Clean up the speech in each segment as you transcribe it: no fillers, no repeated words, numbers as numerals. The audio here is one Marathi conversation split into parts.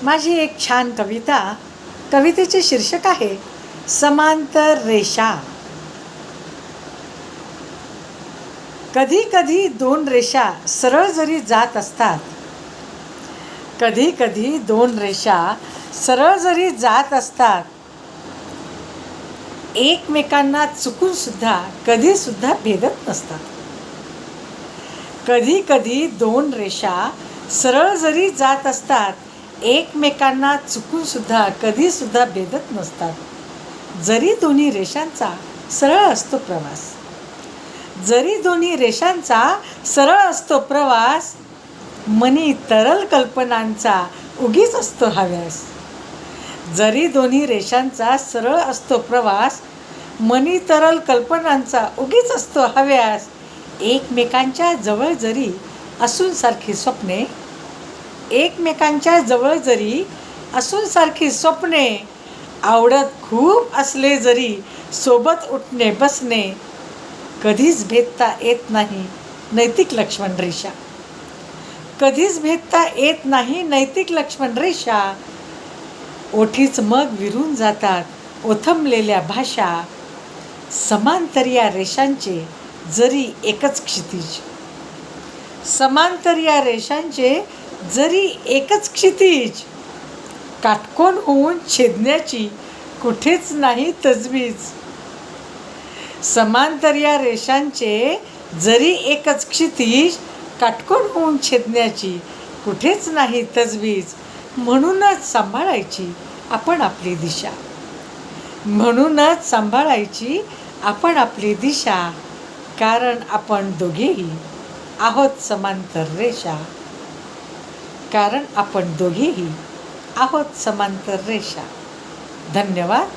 माझी एक छान कवितेचे शीर्षक आहे समांतर रेषा. कधी कधी दोन रेषा सरळ जरी जात असतात, कधी कधी दोन रेषा सरळ जरी जात असतात, एकमेकांना चुकून सुद्धा कधी सुद्धा भेदत नसतात. कधी कधी दोन रेषा सरळ जरी जात असतात, एकमेकांना चुकून सुद्धा कधी सुद्धा भेदत नसतात. जरी दोन्ही रेषांचा सरळ असतो प्रवास, जरी दोन्ही रेषांचा सरळ असतो प्रवास, मनी तरल कल्पनांचा उगीच असतो हव्यास. जरी दोन्ही रेषांचा सरळ असतो प्रवास, मनी तरल कल्पनांचा उगीच असतो हव्यास. एकमेकांच्या जवळ जरी असून सारखी स्वप्ने, एकमेकांच्या जवळ जरी असून सारखी स्वप्ने, आवडत खूप असले जरी सोबत उठणे बसणे, कधीच भेदता येत नाही नैतिक लक्ष्मण रेषा. कधीच भेदता येत नाही नैतिक लक्ष्मण रेषा. ओठीच मग विरून जातात ओथंबलेल्या भाषा. समांतर या रेषांचे जरी एकच क्षितिज, समांतर या रेषांचे जरी एकच क्षितिज, काटकोन होऊन छेदण्याची कुठेच नाही तजवीज. समांतर या रेषांचे जरी एकच क्षितिज, काटकोन होऊन छेदण्याची कुठेच नाही तजवीज. म्हणूनच सांभाळायची आपण आपली दिशा, म्हणूनच सांभाळायची आपण आपली दिशा. कारण आपण दोघेही आहोत समांतर रेषा, कारण आपण दोघेही आहोत समांतर रेषा. धन्यवाद.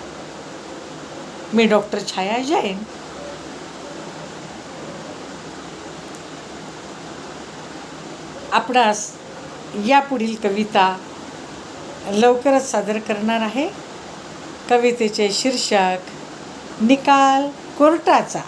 मी डॉक्टर छाया जैन. आपणास यापुढील कविता लवकरच सादर करणार आहे. कवितेचे शीर्षक निकाल कोर्टाचा.